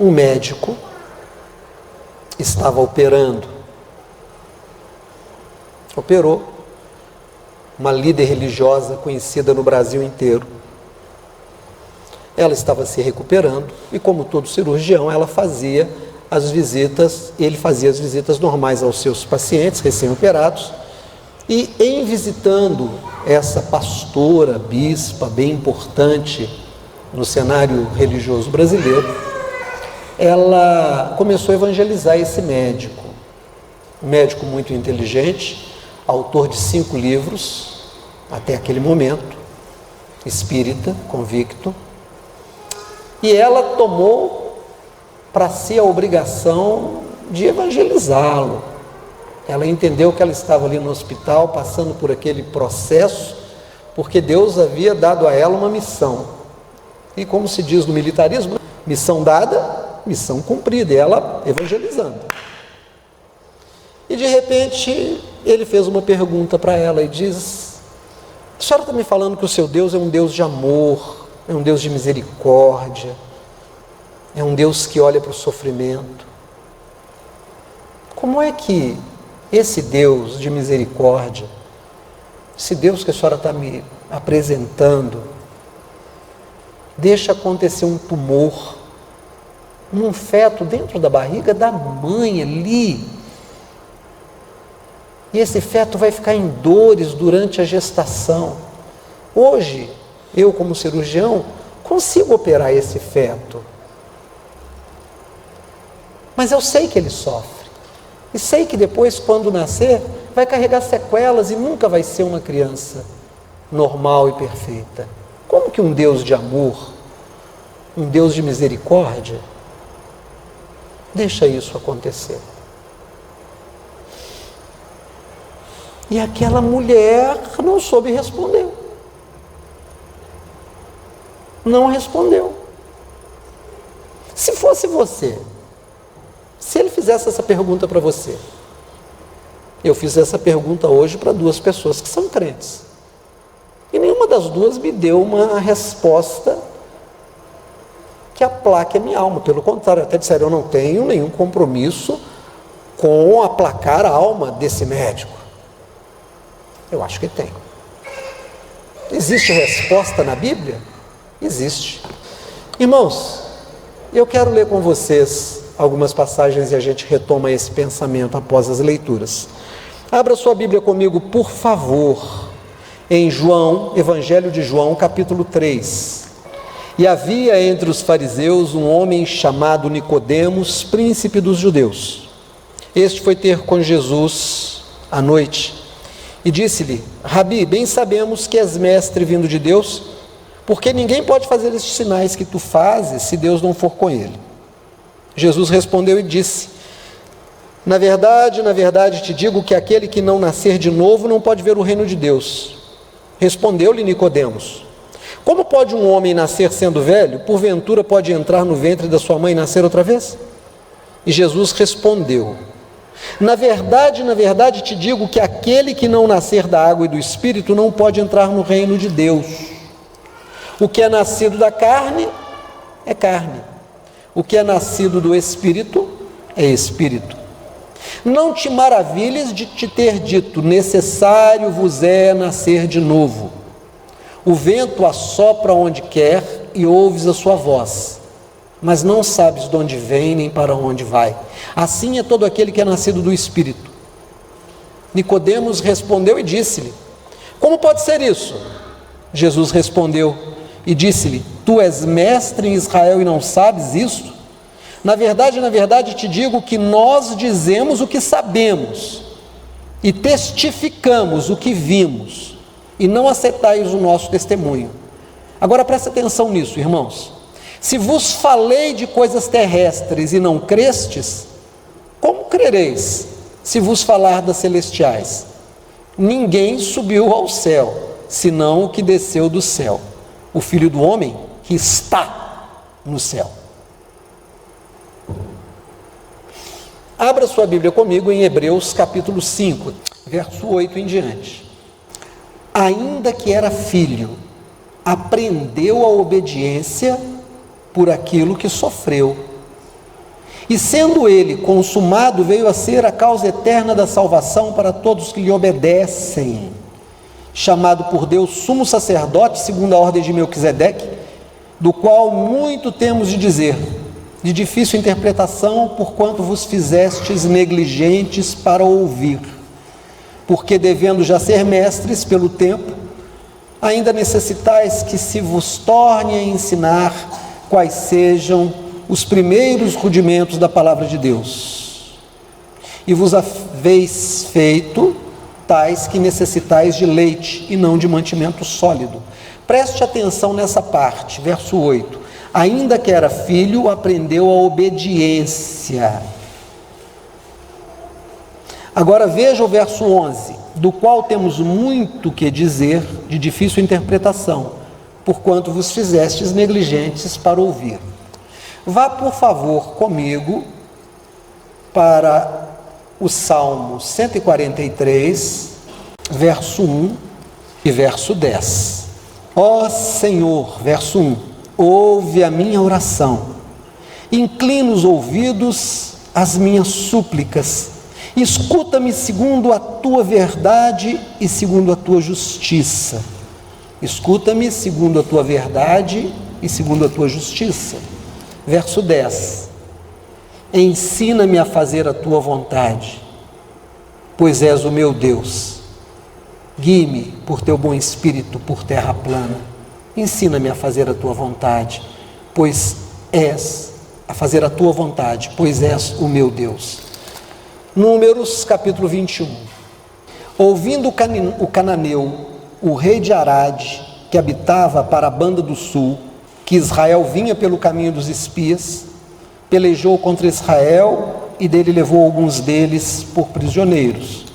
Um médico estava operou uma líder religiosa conhecida no Brasil inteiro. Ela estava se recuperando e, como todo cirurgião, ele fazia as visitas normais aos seus pacientes recém-operados. E em visitando essa pastora, bispa, bem importante no cenário religioso brasileiro, ela começou a evangelizar esse médico. Um médico muito inteligente, autor de 5 livros, até aquele momento, espírita, convicto. E ela tomou para si a obrigação de evangelizá-lo. Ela entendeu que ela estava ali no hospital, passando por aquele processo, porque Deus havia dado a ela uma missão. E como se diz no militarismo, missão dada, missão cumprida, e ela evangelizando. E de repente, ele fez uma pergunta para ela e diz: a senhora está me falando que o seu Deus é um Deus de amor, é um Deus de misericórdia, é um Deus que olha para o sofrimento. Como é que esse Deus de misericórdia, esse Deus que a senhora está me apresentando, deixa acontecer um tumor num feto dentro da barriga da mãe ali, e esse feto vai ficar em dores durante a gestação? Hoje, eu como cirurgião, consigo operar esse feto, mas eu sei que ele sofre, e sei que depois, quando nascer, vai carregar sequelas e nunca vai ser uma criança normal e perfeita. Como que um Deus de amor, um Deus de misericórdia, deixa isso acontecer? E aquela mulher não soube responder. Não respondeu. Se fosse você, se ele fizesse essa pergunta para você, eu fiz essa pergunta hoje para 2 pessoas que são crentes, e nenhuma das 2 me deu uma resposta que aplaque a minha alma. Pelo contrário, até disseram: eu não tenho nenhum compromisso com aplacar a alma desse médico. Eu acho que tem. Existe resposta na Bíblia? Existe. Irmãos, eu quero ler com vocês algumas passagens e a gente retoma esse pensamento após as leituras. Abra sua Bíblia comigo, por favor, em João, Evangelho de João, capítulo 3. E havia entre os fariseus um homem chamado Nicodemos, príncipe dos judeus. Este foi ter com Jesus à noite e disse-lhe: Rabi, bem sabemos que és mestre vindo de Deus, porque ninguém pode fazer estes sinais que tu fazes se Deus não for com ele. Jesus respondeu e disse: na verdade te digo que aquele que não nascer de novo não pode ver o reino de Deus. Respondeu-lhe Nicodemos: como pode um homem nascer sendo velho? Porventura pode entrar no ventre da sua mãe e nascer outra vez? E Jesus respondeu: na verdade te digo que aquele que não nascer da água e do Espírito não pode entrar no reino de Deus. O que é nascido da carne é carne, o que é nascido do Espírito é Espírito. Não te maravilhes de te ter dito: necessário vos é nascer de novo. O vento assopra onde quer e ouves a sua voz, mas não sabes de onde vem nem para onde vai. Assim é todo aquele que é nascido do Espírito. Nicodemos respondeu e disse-lhe: como pode ser isso? Jesus respondeu e disse-lhe: tu és mestre em Israel e não sabes isso? Na verdade te digo que nós dizemos o que sabemos e testificamos o que vimos, e não aceitais o nosso testemunho. Agora presta atenção nisso, irmãos. Se vos falei de coisas terrestres e não crestes, como crereis se vos falar das celestiais? Ninguém subiu ao céu, senão o que desceu do céu, o Filho do Homem que está no céu. Abra sua Bíblia comigo em Hebreus capítulo 5, verso 8 em diante. Ainda que era filho, aprendeu a obediência por aquilo que sofreu. E sendo ele consumado, veio a ser a causa eterna da salvação para todos que lhe obedecem, chamado por Deus sumo sacerdote, segundo a ordem de Melquisedeque, do qual muito temos de dizer, de difícil interpretação, porquanto vos fizestes negligentes para ouvir, porque devendo já ser mestres pelo tempo, ainda necessitais que se vos torne a ensinar quais sejam os primeiros rudimentos da palavra de Deus. E vos haveis feito tais que necessitais de leite e não de mantimento sólido. Preste atenção nessa parte, verso 8. Ainda que era filho, aprendeu a obediência. Agora veja o verso 11, do qual temos muito que dizer, de difícil interpretação, porquanto vos fizestes negligentes para ouvir. Vá, por favor, comigo para o Salmo 143, verso 1 e verso 10. Ó Senhor, verso 1, ouve a minha oração, inclina os ouvidos às minhas súplicas, escuta-me segundo a tua verdade e segundo a tua justiça. Escuta-me segundo a tua verdade e segundo a tua justiça. Verso 10. Ensina-me a fazer a tua vontade, pois és o meu Deus. Guie-me por teu bom espírito por terra plana. Ensina-me a fazer a tua vontade, pois és o meu Deus. Números capítulo 21. Ouvindo o cananeu, o rei de Arade, que habitava para a banda do sul, que Israel vinha pelo caminho dos espias, pelejou contra Israel e dele levou alguns deles por prisioneiros.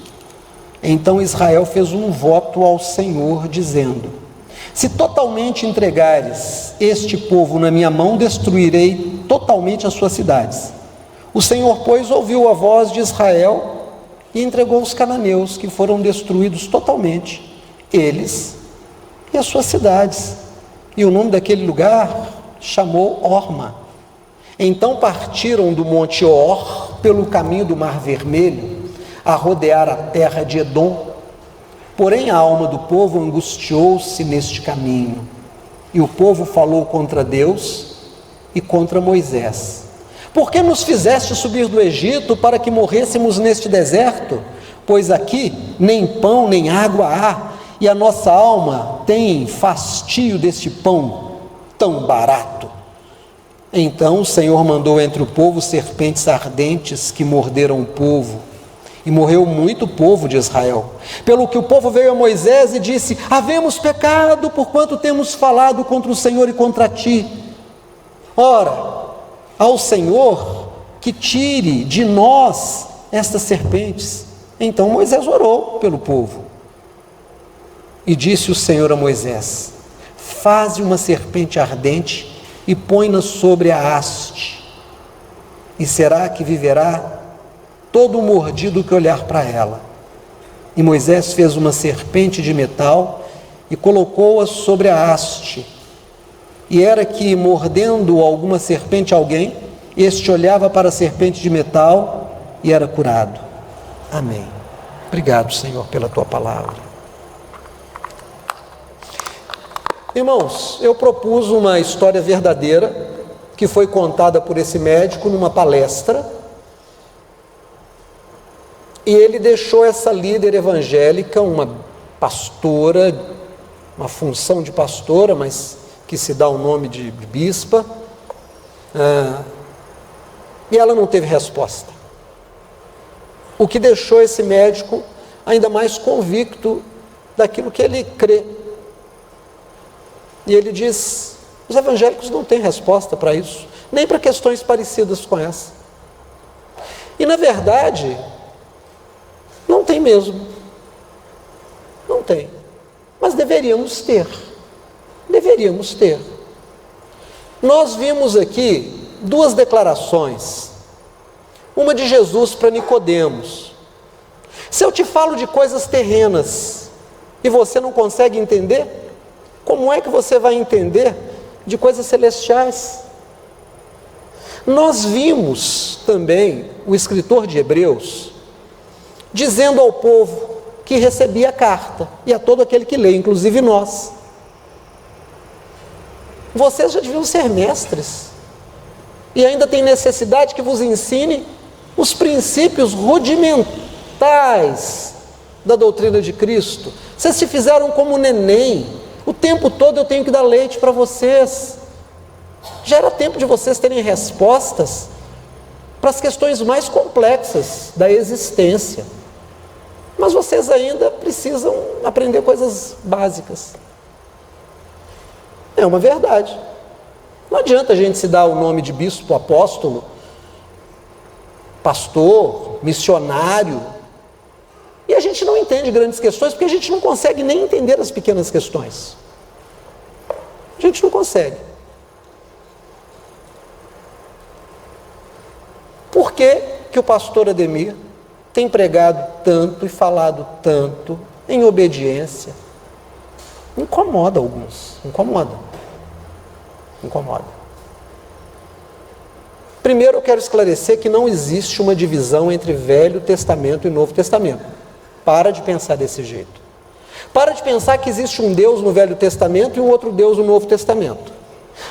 Então Israel fez um voto ao Senhor, dizendo: se totalmente entregares este povo na minha mão, destruirei totalmente as suas cidades. O Senhor, pois, ouviu a voz de Israel e entregou os cananeus, que foram destruídos totalmente, eles e as suas cidades. E o nome daquele lugar chamou Horma. Então partiram do monte Or, pelo caminho do Mar Vermelho, a rodear a terra de Edom. Porém a alma do povo angustiou-se neste caminho, e o povo falou contra Deus e contra Moisés: por que nos fizeste subir do Egito para que morrêssemos neste deserto? Pois aqui nem pão nem água há, e a nossa alma tem fastio deste pão tão barato. Então o Senhor mandou entre o povo serpentes ardentes que morderam o povo, e morreu muito povo de Israel. Pelo que o povo veio a Moisés e disse: havemos pecado, porquanto temos falado contra o Senhor e contra ti. Ora, ao Senhor que tire de nós estas serpentes. Então Moisés orou pelo povo. E disse o Senhor a Moisés: faze uma serpente ardente e põe-na sobre a haste, e será que viverá todo mordido que olhar para ela. E Moisés fez uma serpente de metal e colocou-a sobre a haste. E era que, mordendo alguma serpente alguém, este olhava para a serpente de metal e era curado. Amém. Obrigado, Senhor, pela tua palavra. Irmãos, eu propus uma história verdadeira que foi contada por esse médico numa palestra, e ele deixou essa líder evangélica, uma pastora, uma função de pastora, mas que se dá o nome de bispa, e ela não teve resposta. O que deixou esse médico ainda mais convicto daquilo que ele crê. E ele diz: os evangélicos não têm resposta para isso, nem para questões parecidas com essa. E na verdade, não tem mesmo. Não tem. Mas deveríamos ter. Deveríamos ter. Nós vimos aqui duas declarações. Uma de Jesus para Nicodemos: se eu te falo de coisas terrenas e você não consegue entender, como é que você vai entender de coisas celestiais? Nós vimos também o escritor de Hebreus dizendo ao povo que recebia a carta, e a todo aquele que lê, inclusive nós: vocês já deviam ser mestres, e ainda tem necessidade que vos ensine os princípios rudimentares da doutrina de Cristo. Vocês se fizeram como neném, o tempo todo eu tenho que dar leite para vocês. Já era tempo de vocês terem respostas para as questões mais complexas da existência, mas vocês ainda precisam aprender coisas básicas. É uma verdade. Não adianta a gente se dar o nome de bispo, apóstolo, pastor, missionário, e a gente não entende grandes questões, porque a gente não consegue nem entender as pequenas questões. A gente não consegue. Por que que o pastor Ademir tem pregado tanto e falado tanto em obediência? Incomoda alguns, incomoda. Primeiro eu quero esclarecer que não existe uma divisão entre Velho Testamento e Novo Testamento. Para de pensar desse jeito. Para de pensar que existe um Deus no Velho Testamento e um outro Deus no Novo Testamento.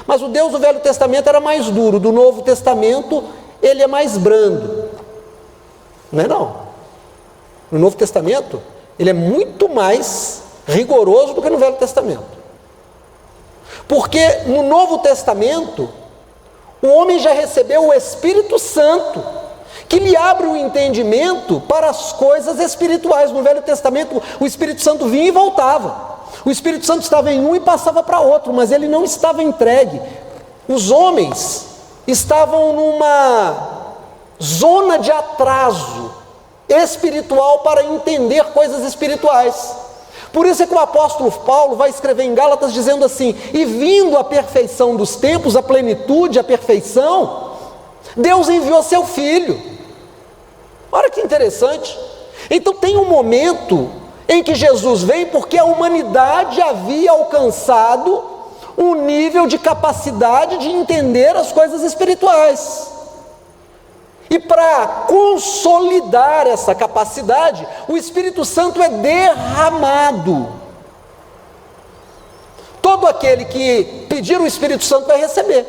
Mas o Deus do Velho Testamento era mais duro, do Novo Testamento ele é mais brando. Não é não. No Novo Testamento ele é muito mais rigoroso do que no Velho Testamento. Porque no Novo Testamento o homem já recebeu o Espírito Santo, que lhe abre o entendimento para as coisas espirituais. No Velho Testamento o Espírito Santo vinha e voltava. O Espírito Santo estava em um e passava para outro, mas ele não estava entregue. Os homens estavam numa zona de atraso espiritual para entender coisas espirituais. Por isso é que o apóstolo Paulo vai escrever em Gálatas dizendo assim: e vindo a perfeição dos tempos, a plenitude, a perfeição, Deus enviou seu Filho. Olha que interessante. Então tem um momento em que Jesus vem porque a humanidade havia alcançado um nível de capacidade de entender as coisas espirituais. E para consolidar essa capacidade, o Espírito Santo é derramado. Todo aquele que pedir o Espírito Santo vai receber.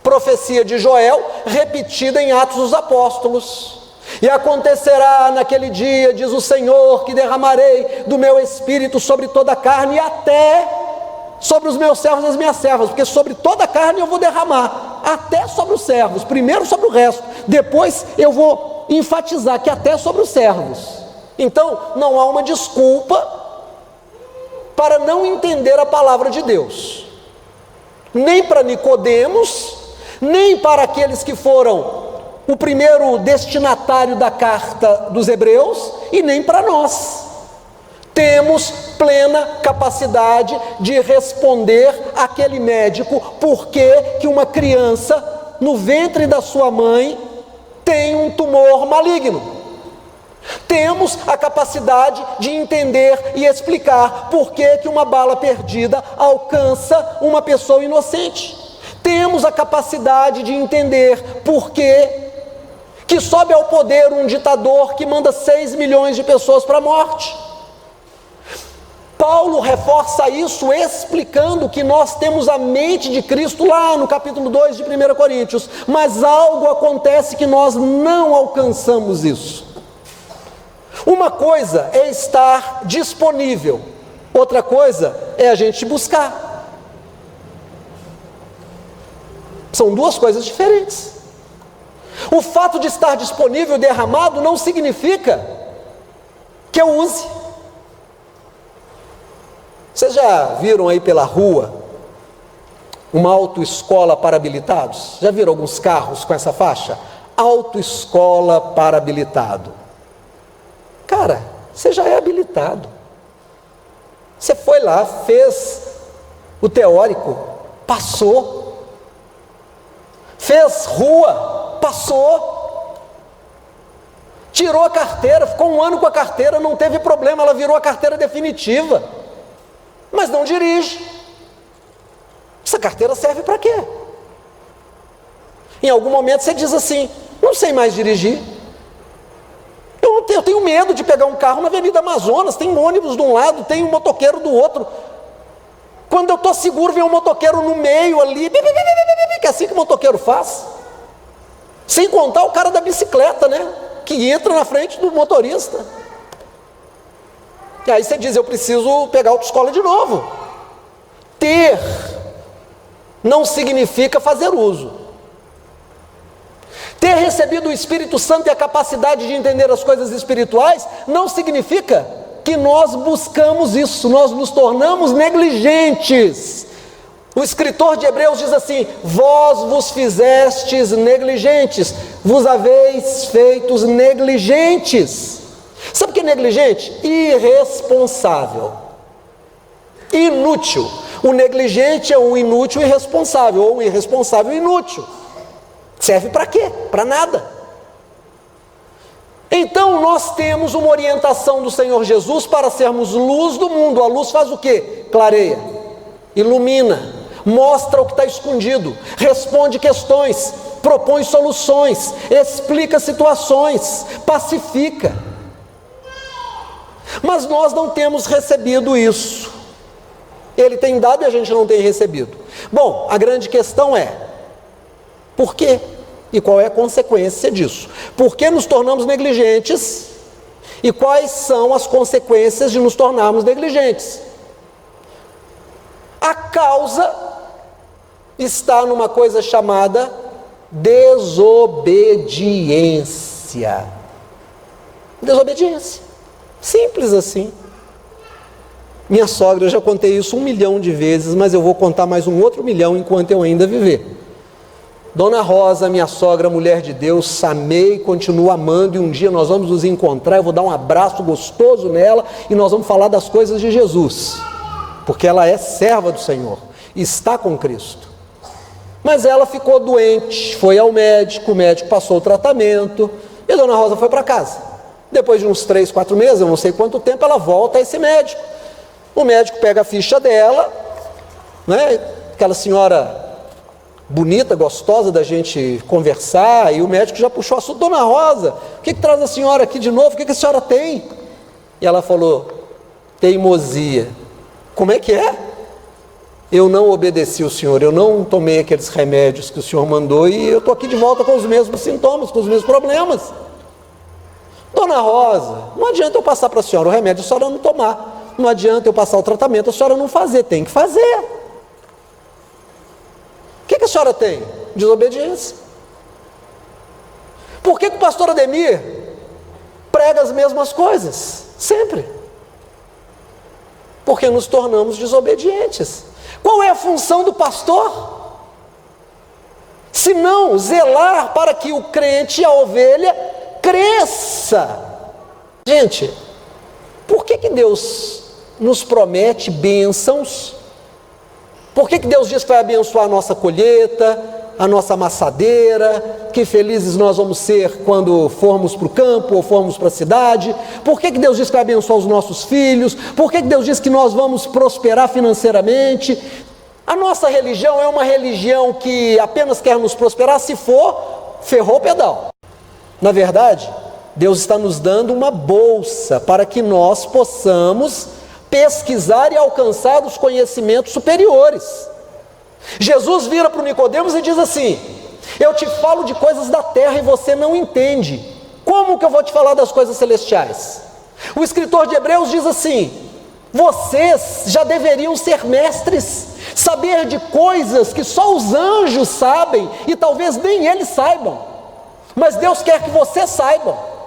Profecia de Joel, repetida em Atos dos Apóstolos. E acontecerá naquele dia, diz o Senhor, que derramarei do meu Espírito sobre toda a carne, e até sobre os meus servos e as minhas servas, porque sobre toda a carne eu vou derramar, até sobre os servos, primeiro sobre o resto, depois eu vou enfatizar que até sobre os servos. Então não há uma desculpa para não entender a palavra de Deus, nem para Nicodemos, nem para aqueles que foram o primeiro destinatário da carta dos Hebreus, e nem para nós. Temos plena capacidade de responder àquele médico por que uma criança no ventre da sua mãe tem um tumor maligno. Temos a capacidade de entender e explicar por que uma bala perdida alcança uma pessoa inocente. Temos a capacidade de entender por que sobe ao poder um ditador que manda 6 milhões de pessoas para a morte. Paulo reforça isso explicando que nós temos a mente de Cristo lá no capítulo 2 de 1 Coríntios, mas algo acontece que nós não alcançamos isso. Uma coisa é estar disponível, outra coisa é a gente buscar. São duas coisas diferentes. O fato de estar disponível e derramado não significa que eu use. Vocês já viram aí pela rua uma autoescola para habilitados? Já viram alguns carros com essa faixa? Autoescola para habilitado. Cara, você já é habilitado. Você foi lá, fez o teórico, passou. Fez rua, passou. Tirou a carteira, ficou 1 ano com a carteira, não teve problema, ela virou a carteira definitiva. Mas não dirige. Essa carteira serve para quê? Em algum momento você diz assim: não sei mais dirigir. Eu tenho medo de pegar um carro na Avenida Amazonas, tem um ônibus de um lado, tem um motoqueiro do outro. Quando eu estou seguro, vem um motoqueiro no meio ali, que é assim que o motoqueiro faz. Sem contar o cara da bicicleta, né? Que entra na frente do motorista. E aí você diz: eu preciso pegar autoescola de novo. Ter não significa fazer uso. Ter recebido o Espírito Santo e a capacidade de entender as coisas espirituais não significa que nós buscamos isso, nós nos tornamos negligentes. O escritor de Hebreus diz assim: vós vos fizestes negligentes, vos haveis feitos negligentes. Sabe o que é negligente? Irresponsável, inútil. O negligente é um inútil irresponsável, ou um irresponsável inútil. Serve para quê? Para nada. Então nós temos uma orientação do Senhor Jesus para sermos luz do mundo. A luz faz o quê? Clareia, ilumina, mostra o que está escondido, responde questões, propõe soluções, explica situações, pacifica. Mas nós não temos recebido isso. Ele tem dado e a gente não tem recebido. Bom, a grande questão é: por quê? E qual é a consequência disso? Por que nos tornamos negligentes? E quais são as consequências de nos tornarmos negligentes? A causa está numa coisa chamada desobediência. Desobediência. Simples assim. Minha sogra, eu já contei isso 1 milhão de vezes, mas eu vou contar mais um outro milhão enquanto eu ainda viver. Dona Rosa, minha sogra, mulher de Deus, amei e continuo amando, e um dia nós vamos nos encontrar, eu vou dar um abraço gostoso nela, e nós vamos falar das coisas de Jesus, porque ela é serva do Senhor, está com Cristo. Mas ela ficou doente, foi ao médico, o médico passou o tratamento, e Dona Rosa foi para casa. Depois de uns 3, 4 meses, eu não sei quanto tempo, ela volta a esse médico. O médico pega a ficha dela, né? Aquela senhora bonita, gostosa da gente conversar, e o médico já puxou o assunto: Dona Rosa, o que traz a senhora aqui de novo? O que a senhora tem? E ela falou: teimosia. Como é que é? Eu não obedeci o senhor, eu não tomei aqueles remédios que o senhor mandou, e eu estou aqui de volta com os mesmos sintomas, com os mesmos problemas. Dona Rosa, não adianta eu passar para a senhora o remédio, a senhora não tomar. Não adianta eu passar o tratamento, a senhora não fazer, tem que fazer. O que a senhora tem? Desobediência. Por que o pastor Ademir prega as mesmas coisas? Sempre. Porque nos tornamos desobedientes. Qual é a função do pastor? Se não zelar para que o crente, a ovelha, cresça. Gente, por que Deus nos promete bênçãos? Por que Deus diz que vai abençoar a nossa colheita, a nossa amassadeira, que felizes nós vamos ser quando formos para o campo ou formos para a cidade? Por que Deus diz que vai abençoar os nossos filhos? Por que Deus diz que nós vamos prosperar financeiramente? A nossa religião é uma religião que apenas quer nos prosperar. Se for, ferrou o pedal. Na verdade, Deus está nos dando uma bolsa para que nós possamos pesquisar e alcançar os conhecimentos superiores. Jesus vira para o Nicodemos e diz assim: eu te falo de coisas da terra e você não entende. Como que eu vou te falar das coisas celestiais? O escritor de Hebreus diz assim: vocês já deveriam ser mestres, saber de coisas que só os anjos sabem e talvez nem eles saibam, mas Deus quer que você saiba.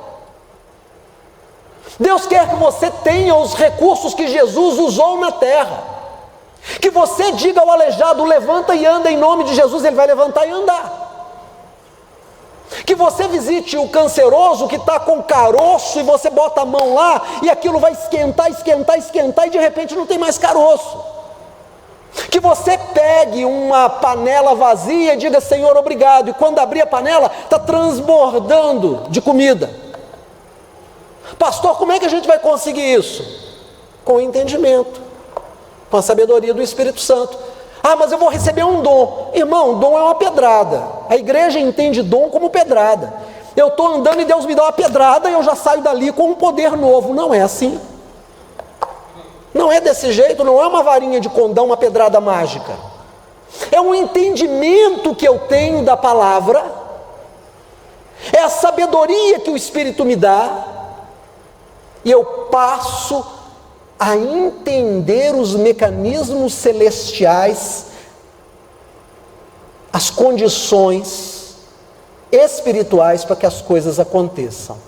Deus quer que você tenha os recursos que Jesus usou na terra. Que você diga ao aleijado: levanta e anda em nome de Jesus, ele vai levantar e andar. Que você visite o canceroso que está com caroço e você bota a mão lá e aquilo vai esquentar, esquentar, esquentar e de repente não tem mais caroço. Que você pegue uma panela vazia e diga: Senhor, obrigado, e quando abrir a panela está transbordando de comida. Pastor, como é que a gente vai conseguir isso? Com o entendimento, com a sabedoria do Espírito Santo. Ah, mas eu vou receber um dom. Irmão, dom é uma pedrada. A igreja entende dom como pedrada. Eu estou andando e Deus me dá uma pedrada e eu já saio dali com um poder novo. Não é assim. Não é desse jeito, não é uma varinha de condão, uma pedrada mágica. É um entendimento que eu tenho da palavra, é a sabedoria que o Espírito me dá, e eu passo a entender os mecanismos celestiais, as condições espirituais para que as coisas aconteçam.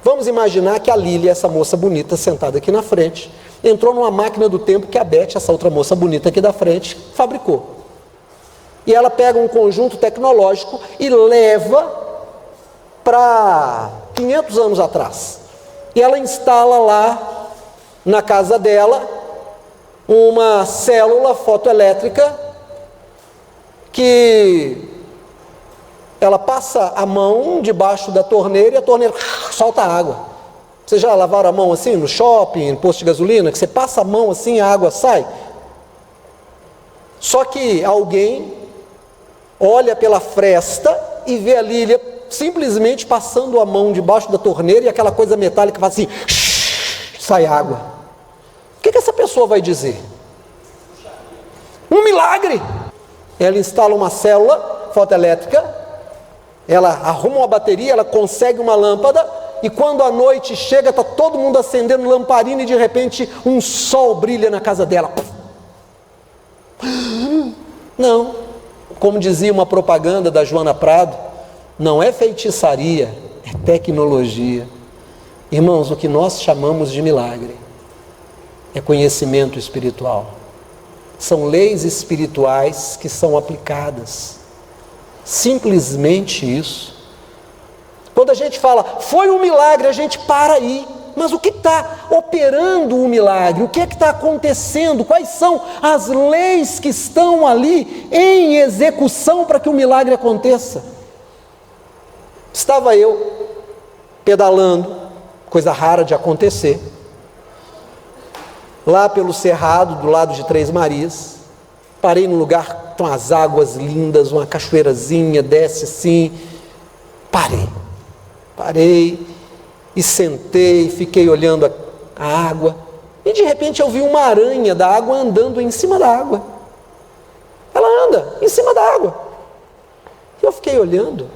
Vamos imaginar que a Lília, essa moça bonita sentada aqui na frente, entrou numa máquina do tempo que a Beth, essa outra moça bonita aqui da frente, fabricou. E ela pega um conjunto tecnológico e leva para 500 anos atrás. E ela instala lá na casa dela uma célula fotoelétrica que ela passa a mão debaixo da torneira e a torneira solta água. Vocês já lavaram a mão assim no shopping, no posto de gasolina, que você passa a mão assim e a água sai? Só que alguém olha pela fresta e vê a Lília simplesmente passando a mão debaixo da torneira e aquela coisa metálica faz assim, sai água. O que essa pessoa vai dizer? Um milagre! Ela instala uma célula fotoelétrica, ela arruma uma bateria, ela consegue uma lâmpada, e quando a noite chega, está todo mundo acendendo lamparina e de repente um sol brilha na casa dela. Não, como dizia uma propaganda da Joana Prado, não é feitiçaria, é tecnologia. Irmãos, o que nós chamamos de milagre é conhecimento espiritual. São leis espirituais que são aplicadas. Simplesmente isso. Quando a gente fala, foi um milagre, a gente para aí. Mas o que está operando o milagre? O que é que está acontecendo? Quais são as leis que estão ali em execução para que o milagre aconteça? Estava eu pedalando, coisa rara de acontecer, lá pelo Cerrado, do lado de Três Marias. Parei num lugar com as águas lindas, uma cachoeirazinha, desce assim. Parei e sentei, fiquei olhando a água, e de repente eu vi uma aranha da água andando em cima da água. Ela anda em cima da água. E eu fiquei olhando.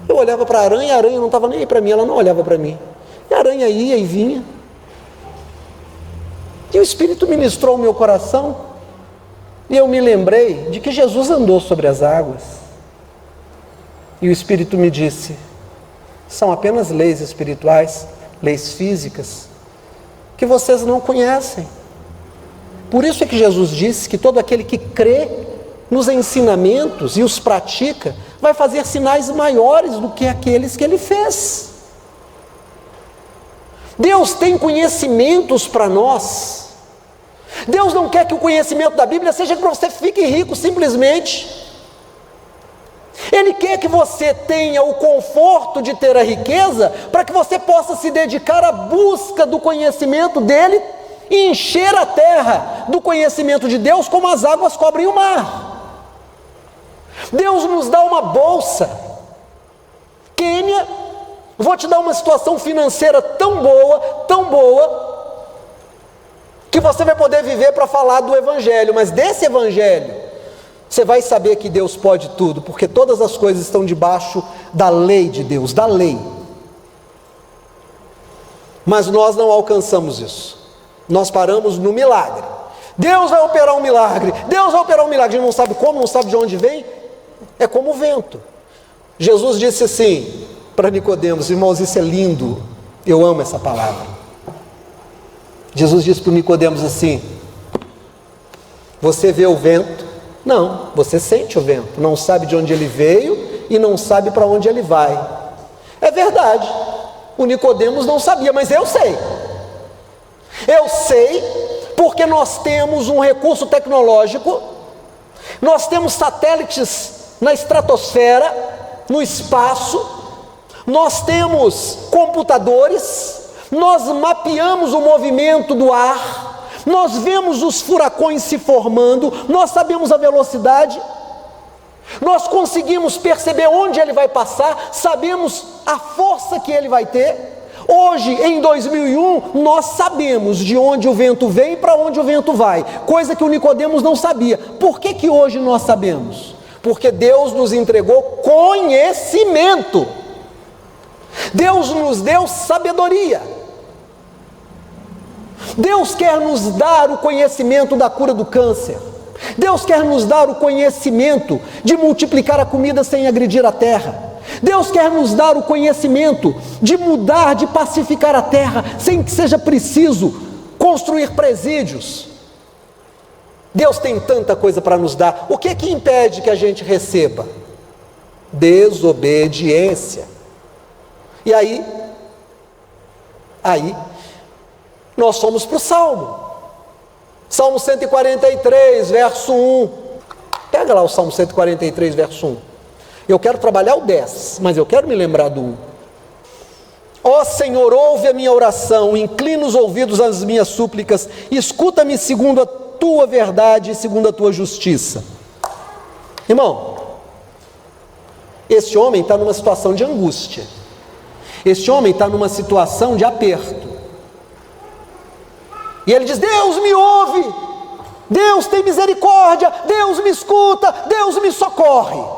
Eu olhava para a aranha não estava nem aí para mim, ela não olhava para mim. E a aranha ia e vinha. E o Espírito ministrou o meu coração, e eu me lembrei de que Jesus andou sobre as águas. E o Espírito me disse, são apenas leis espirituais, leis físicas, que vocês não conhecem. Por isso é que Jesus disse que todo aquele que crê nos ensinamentos e os pratica, vai fazer sinais maiores do que aqueles que ele fez. Deus tem conhecimentos para nós. Deus não quer que o conhecimento da Bíblia seja que você fique rico simplesmente. Ele quer que você tenha o conforto de ter a riqueza, para que você possa se dedicar à busca do conhecimento dele e encher a terra do conhecimento de Deus, como as águas cobrem o mar. Deus nos dá uma bolsa. Quênia, vou te dar uma situação financeira tão boa, que você vai poder viver para falar do Evangelho, mas desse Evangelho, você vai saber que Deus pode tudo, porque todas as coisas estão debaixo da lei de Deus, da lei. Mas nós não alcançamos isso, nós paramos no milagre. Deus vai operar um milagre, Deus vai operar um milagre, a gente não sabe como, não sabe de onde vem, é como o vento. Jesus disse assim para Nicodemos, irmãos, isso é lindo, eu amo essa palavra. Jesus disse para Nicodemos assim, você vê o vento? Não, você sente o vento, não sabe de onde ele veio e não sabe para onde ele vai. É verdade, o Nicodemos não sabia, mas eu sei. Eu sei porque nós temos um recurso tecnológico, nós temos satélites na estratosfera, no espaço, nós temos computadores, nós mapeamos o movimento do ar, Nós vemos os furacões se formando, nós sabemos a velocidade, nós conseguimos perceber onde ele vai passar, sabemos a força que ele vai ter. Hoje, em 2001, nós sabemos de onde o vento vem e para onde o vento vai, coisa que o Nicodemos não sabia. Por que que hoje nós sabemos? Porque Deus nos entregou conhecimento, Deus nos deu sabedoria. Deus quer nos dar o conhecimento da cura do câncer, Deus quer nos dar o conhecimento de multiplicar a comida sem agredir a terra, Deus quer nos dar o conhecimento de mudar, de pacificar a terra, sem que seja preciso construir presídios. Deus tem tanta coisa para nos dar. O que é que impede que a gente receba? Desobediência. E aí nós fomos para o Salmo 143, verso 1. Pega lá o Salmo 143, verso 1. Eu quero trabalhar o 10, mas eu quero me lembrar do 1. Ó Senhor, ouve a minha oração, inclina os ouvidos às minhas súplicas, escuta-me segundo a tua verdade e segundo a tua justiça. Irmão, esse homem está numa situação de angústia, esse homem está numa situação de aperto, e ele diz: Deus me ouve, Deus tem misericórdia, Deus me escuta, Deus me socorre.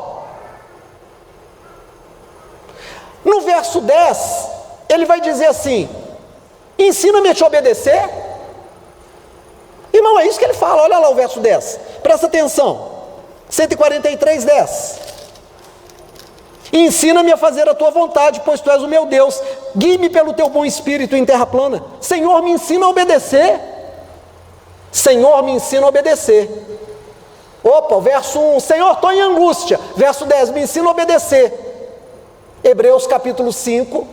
No verso 10, ele vai dizer assim: ensina-me a te obedecer. Irmão, é isso que ele fala. Olha lá o verso 10, presta atenção. 143, 10. Ensina-me a fazer a tua vontade, pois tu és o meu Deus, guie-me pelo teu bom espírito em terra plana. Senhor, me ensina a obedecer. Senhor, me ensina a obedecer. Opa, o verso 1, Senhor, estou em angústia. Verso 10, me ensina a obedecer. Hebreus capítulo 5,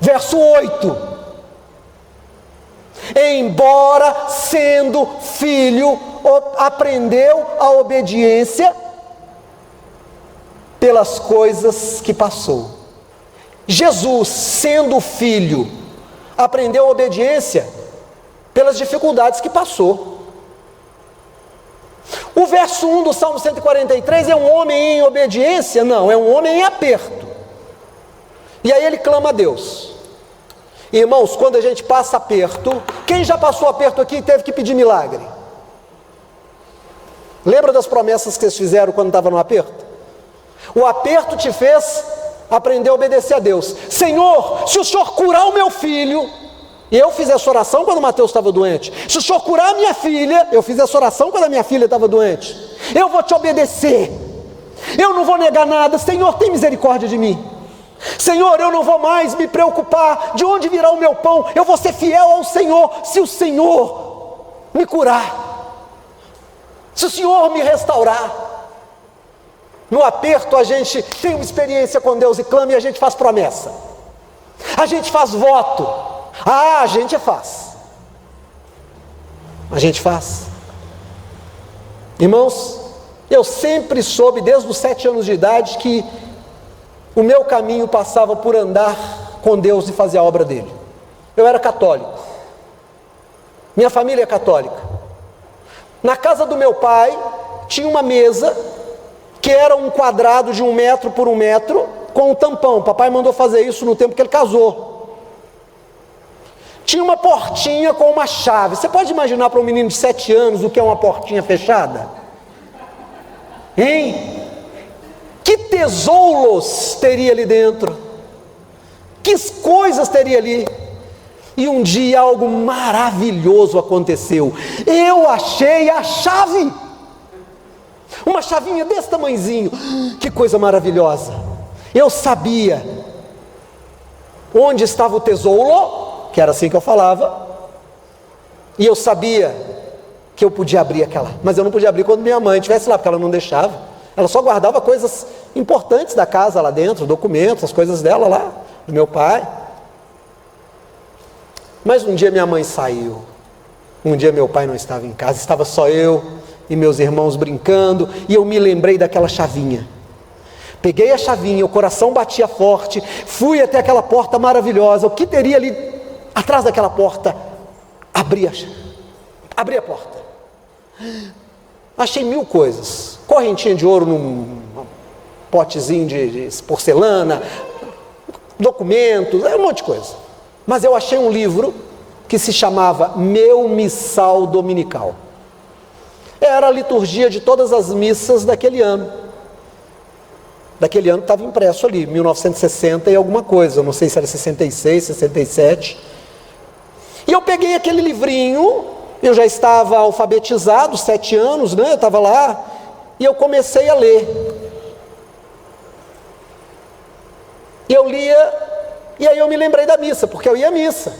verso 8. Embora sendo filho, aprendeu a obediência pelas coisas que passou. Jesus, sendo filho, aprendeu a obediência pelas dificuldades que passou. O verso 1 do Salmo 143 é um homem em obediência? Não, é um homem em aperto. E aí ele clama a Deus. Irmãos, quando a gente passa aperto, quem já passou aperto aqui e teve que pedir milagre? Lembra das promessas que eles fizeram quando estava no aperto? O aperto te fez aprender a obedecer a Deus. Senhor, se o Senhor curar o meu filho, e eu fiz essa oração quando o Mateus estava doente. Se o Senhor curar a minha filha, eu fiz essa oração quando a minha filha estava doente. Eu vou te obedecer, eu não vou negar nada. Senhor, tem misericórdia de mim. Senhor, eu não vou mais me preocupar de onde virá o meu pão, eu vou ser fiel ao Senhor. Se o Senhor me curar, se o Senhor me restaurar. No aperto a gente tem uma experiência com Deus e clama, e a gente faz promessa, a gente faz voto. A gente faz. Irmãos, eu sempre soube desde os 7 anos de idade que o meu caminho passava por andar com Deus e fazer a obra dele. Eu era católico, minha família é católica. Na casa do meu pai tinha uma mesa que era um quadrado de 1 metro por 1 metro com um tampão. Papai mandou fazer isso no tempo que ele casou. Tinha uma portinha com uma chave. Você pode imaginar para um menino de 7 anos o que é uma portinha fechada? Hein? Que tesouros teria ali dentro? Que coisas teria ali? E um dia algo maravilhoso aconteceu. Eu achei a chave. Uma chavinha desse tamanhozinho. Que coisa maravilhosa. Eu sabia onde estava o tesouro, que era assim que eu falava, e eu sabia que eu podia abrir aquela, mas eu não podia abrir quando minha mãe estivesse lá, porque ela não deixava. Ela só guardava coisas importantes da casa lá dentro, documentos, as coisas dela lá, do meu pai. Mas um dia minha mãe saiu, um dia meu pai não estava em casa, estava só eu e meus irmãos brincando, e eu me lembrei daquela chavinha. Peguei a chavinha, o coração batia forte, fui até aquela porta maravilhosa. O que teria ali atrás daquela porta? Abri a chave. Abri a porta. Achei 1000 coisas. Correntinha de ouro num potezinho de porcelana, documentos, um monte de coisa. Mas eu achei um livro que se chamava Meu Missal Dominical. Era a liturgia de todas as missas daquele ano. Daquele ano estava impresso ali, 1960 e alguma coisa, não sei se era 66, 67. E eu peguei aquele livrinho, eu já estava alfabetizado, 7 anos, né? Eu estava lá, e eu comecei a ler. E eu lia, e aí eu me lembrei da missa, porque eu ia à missa.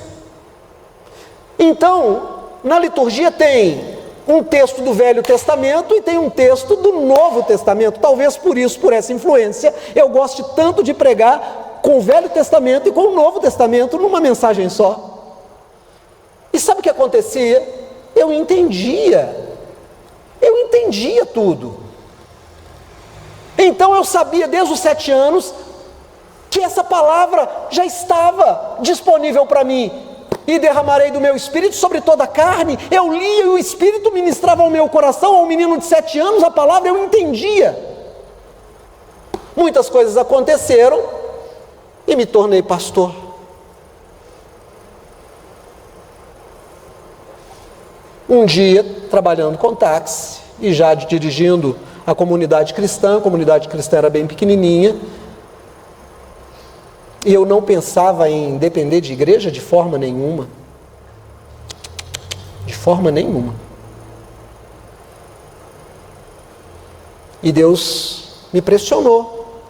Então, na liturgia tem um texto do Velho Testamento e tem um texto do Novo Testamento. Talvez por isso, por essa influência, eu goste tanto de pregar com o Velho Testamento e com o Novo Testamento numa mensagem só. E sabe o que acontecia? Eu entendia tudo. Então eu sabia desde os 7 anos que essa palavra já estava disponível para mim. E derramarei do meu espírito sobre toda a carne. Eu lia e o espírito ministrava ao meu coração. Ao menino de 7 anos a palavra eu entendia. Muitas coisas aconteceram e me tornei pastor. Um dia, trabalhando com táxi e já dirigindo a comunidade cristã era bem pequenininha, e eu não pensava em depender de igreja de forma nenhuma. De forma nenhuma. E Deus me pressionou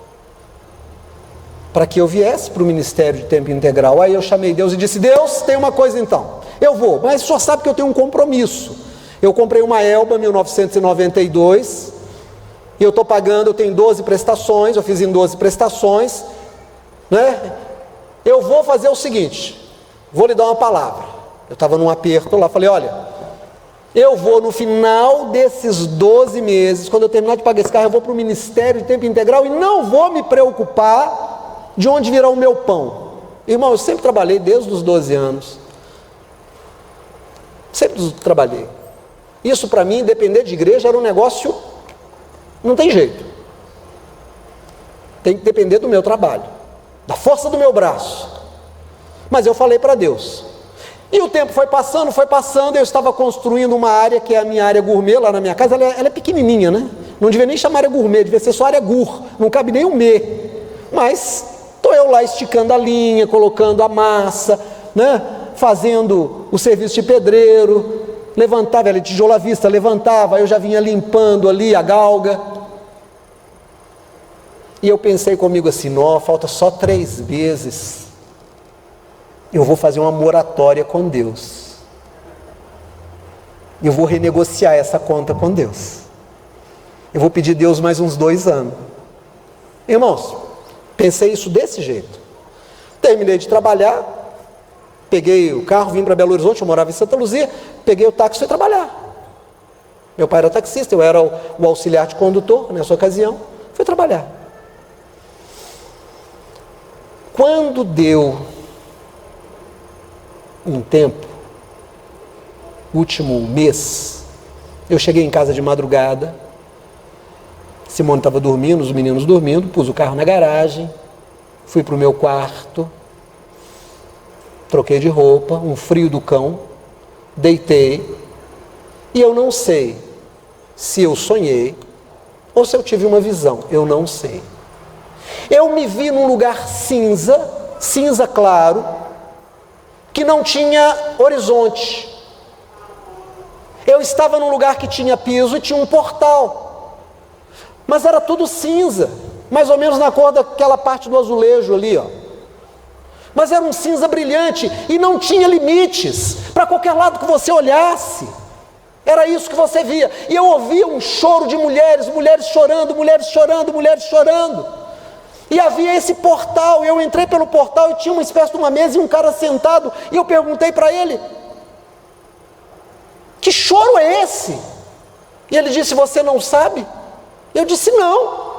para que eu viesse para o ministério de tempo integral. Aí eu chamei Deus e disse: Deus, tem uma coisa então, eu vou, mas só sabe que eu tenho um compromisso. Eu comprei uma Elba 1992, e eu estou pagando, eu tenho 12 prestações, eu fiz em 12 prestações, né? Eu vou fazer o seguinte, vou lhe dar uma palavra. Eu estava num aperto lá, falei: olha, eu vou no final desses 12 meses, quando eu terminar de pagar esse carro, eu vou para o ministério de tempo integral e não vou me preocupar de onde virá o meu pão. Irmão, eu sempre trabalhei desde os 12 anos. Sempre trabalhei. Isso para mim, depender de igreja, era um negócio, não tem jeito. Tem que depender do meu trabalho, da força do meu braço. Mas eu falei para Deus. E o tempo foi passando, eu estava construindo uma área que é a minha área gourmet lá na minha casa. Ela é pequenininha, né? Não devia nem chamar área gourmet, devia ser só área gur, não cabe nem um me. Mas estou eu lá esticando a linha, colocando a massa, né? Fazendo o serviço de pedreiro, levantava, ela tijolo à vista, levantava, eu já vinha limpando ali a galga. E eu pensei comigo assim: não, falta só 3 meses, eu vou fazer uma moratória com Deus, eu vou renegociar essa conta com Deus, eu vou pedir a Deus mais uns 2 anos. Irmãos, pensei isso desse jeito. Terminei de trabalhar, peguei o carro, vim para Belo Horizonte, eu morava em Santa Luzia, peguei o táxi e fui trabalhar. Meu pai era taxista, eu era o auxiliar de condutor nessa ocasião, fui trabalhar. Quando deu um tempo, último mês, eu cheguei em casa de madrugada, Simone estava dormindo, os meninos dormindo, pus o carro na garagem, fui para o meu quarto, troquei de roupa, um frio do cão, deitei, e eu não sei se eu sonhei ou se eu tive uma visão, eu não sei. Eu me vi num lugar cinza claro, que não tinha horizonte. Eu estava num lugar que tinha piso e tinha um portal, mas era tudo cinza, mais ou menos na cor daquela parte do azulejo ali, ó. Mas era um cinza brilhante e não tinha limites, para qualquer lado que você olhasse, era isso que você via. E eu ouvia um choro de mulheres chorando, mulheres chorando, mulheres chorando. E havia esse portal, eu entrei pelo portal e tinha uma espécie de uma mesa e um cara sentado, e eu perguntei para ele: que choro é esse? E ele disse: você não sabe? Eu disse: não.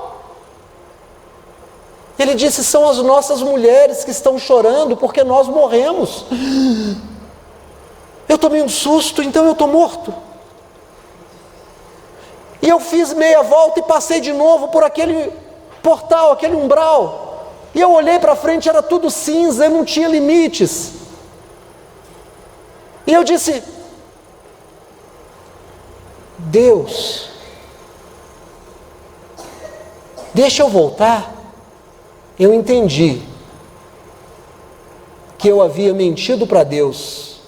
Ele disse: são as nossas mulheres que estão chorando porque nós morremos. Eu tomei um susto, então eu estou morto. E eu fiz meia volta e passei de novo por aquele portal, aquele umbral. E eu olhei para frente, era tudo cinza, não tinha limites. E eu disse: Deus, deixa eu voltar. Eu entendi que eu havia mentido para Deus,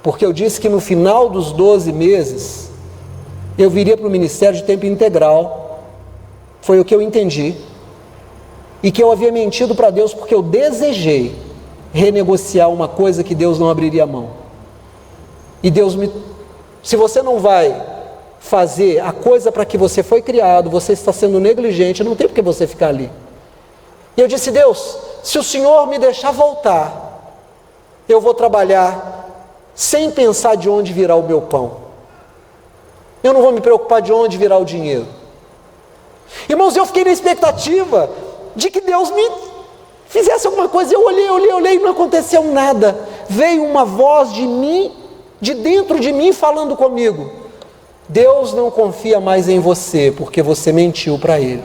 porque eu disse que no final dos 12 meses eu viria para o ministério de tempo integral. Foi o que eu entendi. E que eu havia mentido para Deus porque eu desejei renegociar uma coisa que Deus não abriria a mão. E Deus se você não vai fazer a coisa para que você foi criado, você está sendo negligente, não tem por que você ficar ali. E eu disse: Deus, se o Senhor me deixar voltar, eu vou trabalhar sem pensar de onde virá o meu pão. Eu não vou me preocupar de onde virá o dinheiro. Irmãos, eu fiquei na expectativa de que Deus me fizesse alguma coisa. Eu olhei e não aconteceu nada. Veio uma voz de mim, de dentro de mim, falando comigo: Deus não confia mais em você, porque você mentiu para Ele.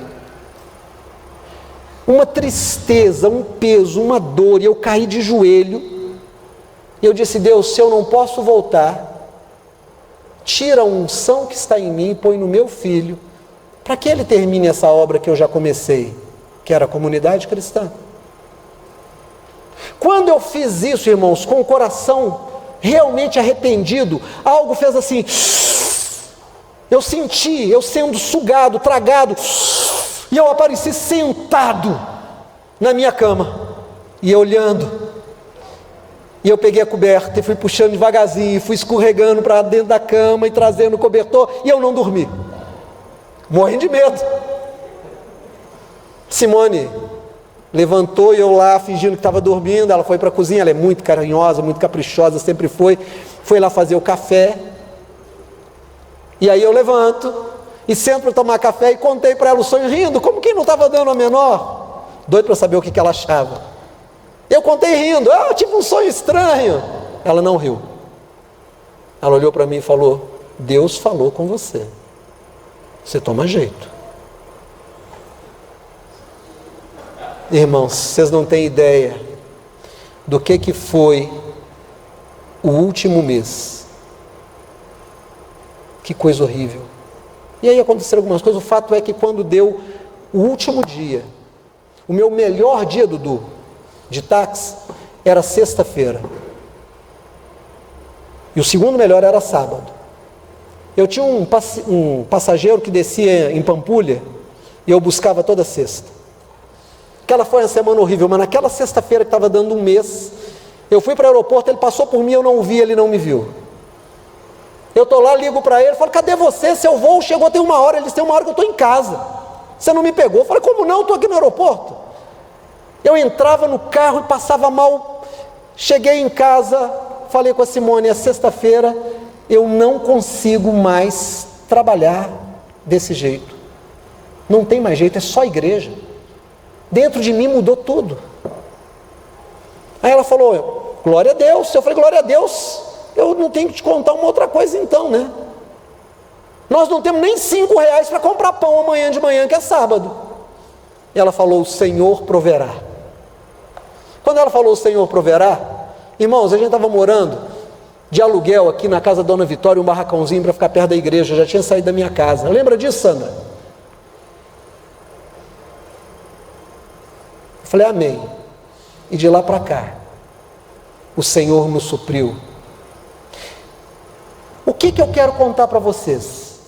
Uma tristeza, um peso, uma dor, e eu caí de joelho, e eu disse: Deus, se eu não posso voltar, tira a unção que está em mim e põe no meu filho, para que ele termine essa obra que eu já comecei, que era a comunidade cristã. Quando eu fiz isso, irmãos, com o coração realmente arrependido, algo fez assim, eu senti, eu sendo sugado, tragado, e eu apareci sentado na minha cama, e olhando, e eu peguei a coberta e fui puxando devagarzinho, fui escorregando para dentro da cama e trazendo o cobertor, e eu não dormi, morrendo de medo. Simone levantou e eu lá fingindo que estava dormindo, ela foi para a cozinha, ela é muito carinhosa, muito caprichosa, sempre foi lá fazer o café, e aí eu levanto e sento para tomar café e contei para ela o sonho rindo, como quem não estava dando a menor, doido para saber o que ela achava. Eu contei rindo, eu tive um sonho estranho. Ela não riu, ela olhou para mim e falou: Deus falou com você, você toma jeito. Irmãos, vocês não têm ideia do que foi o último mês. Que coisa horrível. E aí aconteceram algumas coisas. O fato é que quando deu o último dia, o meu melhor dia, Dudu, de táxi, era sexta-feira. E o segundo melhor era sábado. Eu tinha um passageiro que descia em Pampulha e eu buscava toda sexta. Aquela foi uma semana horrível, mas naquela sexta-feira que estava dando um mês, eu fui para o aeroporto, ele passou por mim, eu não o vi, ele não me viu. Eu estou lá, ligo para ele, falo: cadê você? Seu voo chegou tem uma hora. Eles têm uma hora que eu estou em casa, você não me pegou. Eu falei: como não? Estou aqui no aeroporto. Eu entrava no carro e passava mal. Cheguei em casa, falei com a Simone: é sexta-feira, eu não consigo mais trabalhar desse jeito, não tem mais jeito, é só igreja. Dentro de mim mudou tudo. Aí ela falou: glória a Deus. Eu falei: glória a Deus, eu não tenho que te contar uma outra coisa então, né? Nós não temos nem R$5 para comprar pão amanhã de manhã, que é sábado. E ela falou: o Senhor proverá. Quando ela falou: o Senhor proverá, irmãos, a gente estava morando de aluguel aqui na casa da Dona Vitória, um barracãozinho para ficar perto da igreja, eu já tinha saído da minha casa. Lembra disso, Sandra? Eu falei: amém. E de lá para cá, o Senhor nos supriu. O que eu quero contar para vocês?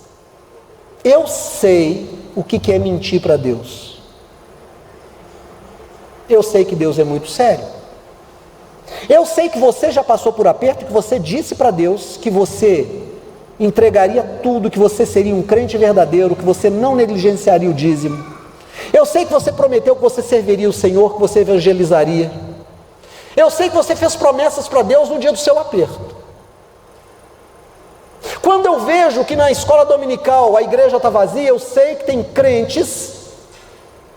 Eu sei o que é mentir para Deus. Eu sei que Deus é muito sério. Eu sei que você já passou por aperto, que você disse para Deus que você entregaria tudo, que você seria um crente verdadeiro, que você não negligenciaria o dízimo. Eu sei que você prometeu que você serviria o Senhor, que você evangelizaria. Eu sei que você fez promessas para Deus no dia do seu aperto. Quando eu vejo que na escola dominical a igreja está vazia, eu sei que tem crentes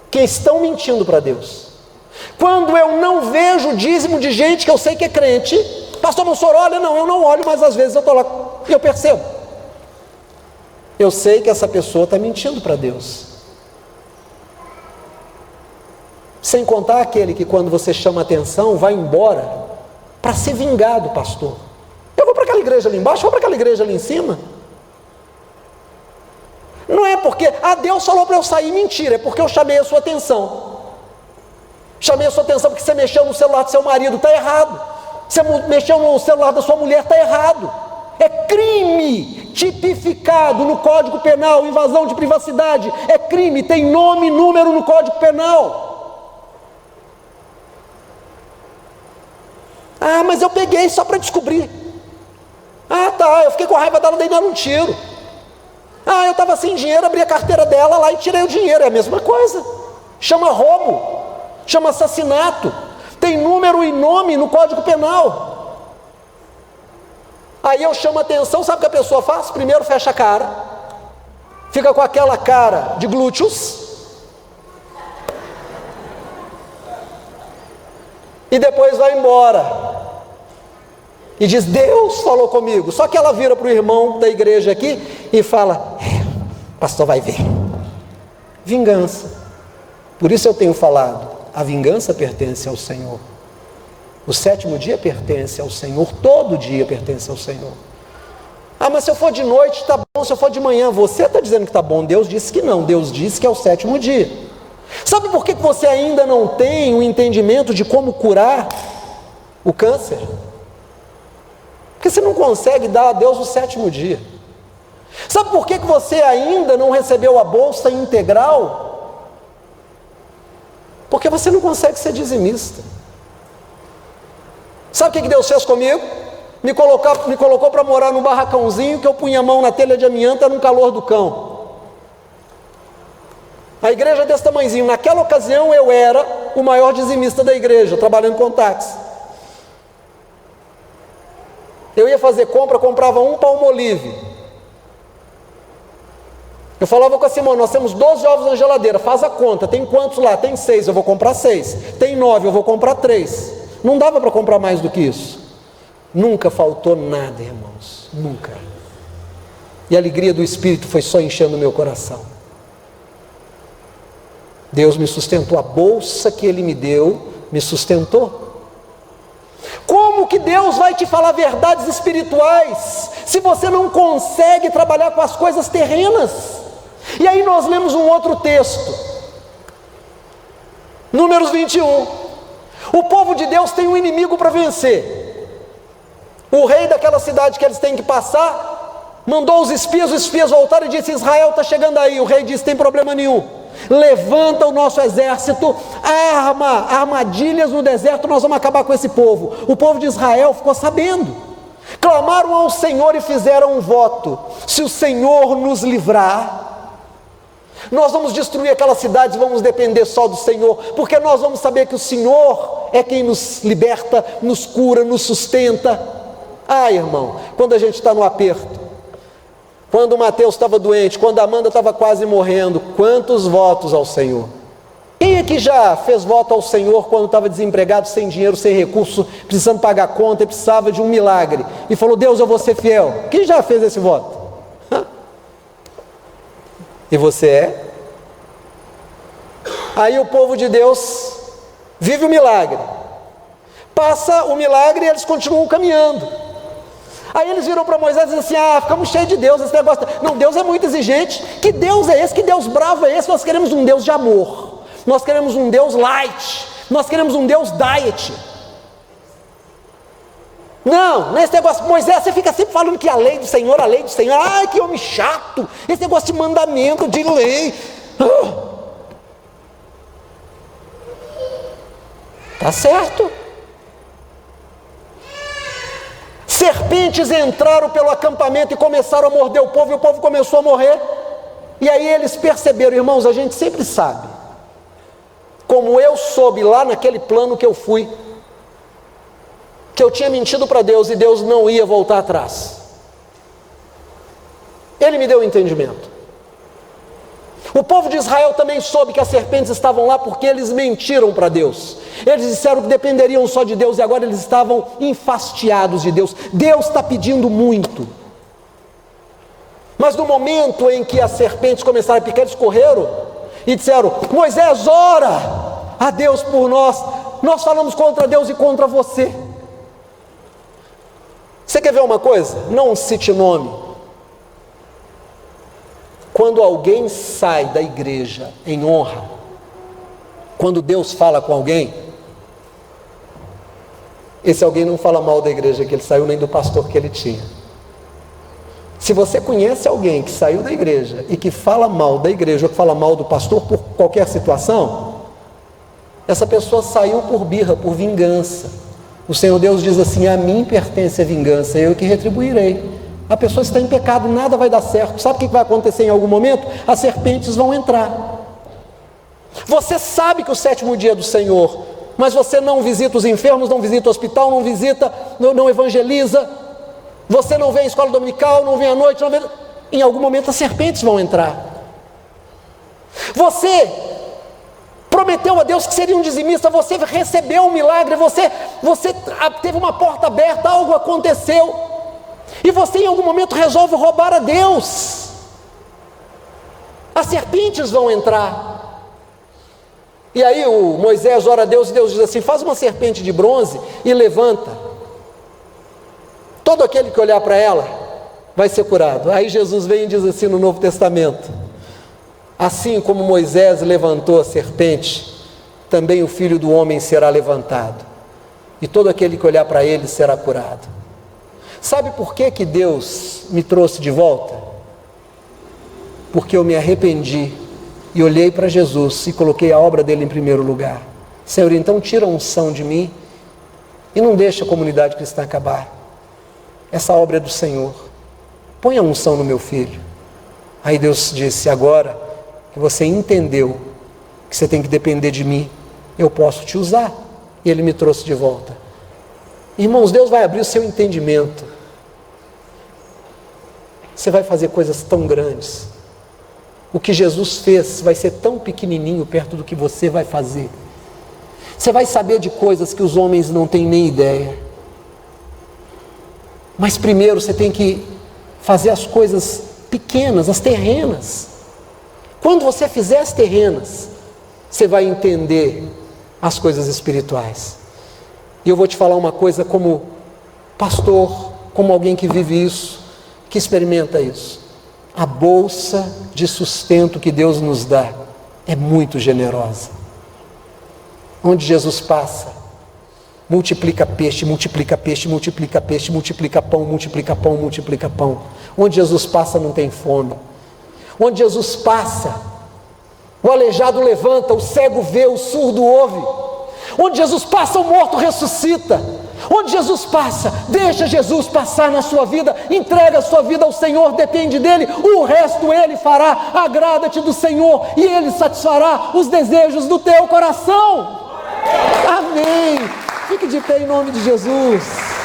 que estão mentindo para Deus. Quando eu não vejo o dízimo de gente que eu sei que é crente, Pastor, o senhor olha? Não, eu não olho, mas às vezes eu estou lá e eu percebo. Eu sei que essa pessoa está mentindo para Deus. Sem contar aquele que quando você chama atenção, vai embora para ser vingado, pastor. Eu vou para aquela igreja ali embaixo, vou para aquela igreja ali em cima. Não é porque, Deus falou para eu sair, mentira, é porque eu chamei a sua atenção. Chamei a sua atenção porque você mexeu no celular do seu marido, está errado. Você mexeu no celular da sua mulher, está errado. É crime tipificado no Código Penal, invasão de privacidade. É crime, tem nome e número no Código Penal. Mas eu peguei só para descobrir. Eu fiquei com raiva dela, dei nela um tiro. Eu estava sem dinheiro, abri a carteira dela lá e tirei o dinheiro. É a mesma coisa. Chama roubo, chama assassinato. Tem número e nome no Código Penal. Aí eu chamo a atenção, sabe o que a pessoa faz? Primeiro fecha a cara, fica com aquela cara de glúteos, e depois vai embora. E diz, Deus falou comigo. Só que ela vira para o irmão da igreja aqui e fala, pastor vai ver. Vingança. Por isso eu tenho falado, a vingança pertence ao Senhor. O 7º dia pertence ao Senhor, todo dia pertence ao Senhor. Mas se eu for de noite está bom, se eu for de manhã, você está dizendo que está bom, Deus disse que não, Deus disse que é o 7º dia. Sabe por que você ainda não tem um entendimento de como curar o câncer? Porque você não consegue dar a Deus o 7º dia. Sabe por que você ainda não recebeu a bolsa integral? Porque você não consegue ser dizimista. Sabe o que Deus fez comigo? Me colocou para morar num barracãozinho que eu punha a mão na telha de amianto no calor do cão. A igreja desse tamanhozinho. Naquela ocasião eu era o maior dizimista da igreja, trabalhando com táxi. Eu ia fazer compra, comprava um Palmolive. Eu falava com a Simone, nós temos 12 ovos na geladeira, faz a conta, tem quantos lá? Tem 6, eu vou comprar 6. Tem 9, eu vou comprar 3. Não dava para comprar mais do que isso. Nunca faltou nada, irmãos, nunca. E a alegria do Espírito foi só enchendo o meu coração. Deus me sustentou, a bolsa que Ele me deu, me sustentou. Como que Deus vai te falar verdades espirituais, se você não consegue trabalhar com as coisas terrenas? E aí nós lemos um outro texto, Números 21, o povo de Deus tem um inimigo para vencer, o rei daquela cidade que eles têm que passar, mandou os espias voltaram e disse, Israel está chegando aí, o rei disse, tem problema nenhum, levanta o nosso exército, arma armadilhas no deserto, nós vamos acabar com esse povo. O povo de Israel ficou sabendo, clamaram ao Senhor e fizeram um voto, se o Senhor nos livrar, nós vamos destruir aquelas cidades, vamos depender só do Senhor, porque nós vamos saber que o Senhor é quem nos liberta, nos cura, nos sustenta. Irmão, quando a gente está no aperto, quando o Mateus estava doente, quando a Amanda estava quase morrendo, quantos votos ao Senhor? Quem é que já fez voto ao Senhor quando estava desempregado, sem dinheiro, sem recurso, precisando pagar conta e precisava de um milagre? E falou, Deus, eu vou ser fiel. Quem já fez esse voto? E você é? Aí o povo de Deus vive o milagre. Passa o milagre e eles continuam caminhando. Aí eles viram para Moisés e dizem assim, ficamos cheios de Deus, esse negócio. Não, Deus é muito exigente. Que Deus é esse? Que Deus bravo é esse? Nós queremos um Deus de amor. Nós queremos um Deus light. Nós queremos um Deus diet. Não, nesse negócio, Moisés, você fica sempre falando que a lei do Senhor, ai que homem chato, esse negócio de mandamento, de lei. Tá certo. Serpentes entraram pelo acampamento e começaram a morder o povo, e o povo começou a morrer. E aí eles perceberam, irmãos, a gente sempre sabe, como eu soube lá naquele plano que eu fui, que eu tinha mentido para Deus e Deus não ia voltar atrás. Ele me deu o entendimento. O povo de Israel também soube que as serpentes estavam lá porque eles mentiram para Deus. Eles disseram que dependeriam só de Deus e agora eles estavam enfastiados de Deus. Deus está pedindo muito. Mas no momento em que as serpentes começaram a picar, eles correram e disseram: Moisés, ora a Deus por nós. Nós falamos contra Deus e contra você. Você quer ver uma coisa? Não cite nome. Quando alguém sai da igreja em honra, quando Deus fala com alguém, esse alguém não fala mal da igreja que ele saiu, nem do pastor que ele tinha. Se você conhece alguém que saiu da igreja e que fala mal da igreja ou que fala mal do pastor por qualquer situação, essa pessoa saiu por birra, por vingança. O Senhor Deus diz assim: a mim pertence a vingança, eu que retribuirei. A pessoa está em pecado, nada vai dar certo. Sabe o que vai acontecer em algum momento? As serpentes vão entrar. Você sabe que o sétimo dia é do Senhor, mas você não visita os enfermos, não visita o hospital, não visita, não evangeliza. Você não vem à escola dominical, não vem à noite, não vem... Em algum momento as serpentes vão entrar. Você prometeu a Deus que seria um dizimista, você recebeu um milagre, você teve uma porta aberta, algo aconteceu. E você em algum momento resolve roubar a Deus. As serpentes vão entrar. E aí o Moisés ora a Deus e Deus diz assim: faz uma serpente de bronze e levanta. Todo aquele que olhar para ela vai ser curado. Aí Jesus vem e diz assim no Novo Testamento: assim como Moisés levantou a serpente, também o Filho do Homem será levantado. E todo aquele que olhar para ele será curado. Sabe por que Deus me trouxe de volta? Porque eu me arrependi e olhei para Jesus e coloquei a obra dele em primeiro lugar. Senhor, então tira a unção de mim e não deixa a comunidade cristã acabar. Essa obra é do Senhor. Põe a unção no meu filho. Aí Deus disse: agora que você entendeu que você tem que depender de mim, eu posso te usar. E ele me trouxe de volta. Irmãos, Deus vai abrir o seu entendimento. Você vai fazer coisas tão grandes. O que Jesus fez vai ser tão pequenininho perto do que você vai fazer. Você vai saber de coisas que os homens não têm nem ideia. Mas primeiro você tem que fazer as coisas pequenas, as terrenas. Quando você fizer as terrenas, você vai entender as coisas espirituais. E eu vou te falar uma coisa como pastor, como alguém que vive isso, que experimenta isso. A bolsa de sustento que Deus nos dá é muito generosa. Onde Jesus passa, multiplica peixe, multiplica peixe, multiplica peixe, multiplica pão, multiplica pão, multiplica pão. Onde Jesus passa não tem fome. Onde Jesus passa, o aleijado levanta, o cego vê, o surdo ouve. Onde Jesus passa, o morto ressuscita. Onde Jesus passa, deixa Jesus passar na sua vida, entrega a sua vida ao Senhor, depende dele, o resto ele fará. Agrada-te do Senhor e ele satisfará os desejos do teu coração. Amém. Fique de pé em nome de Jesus.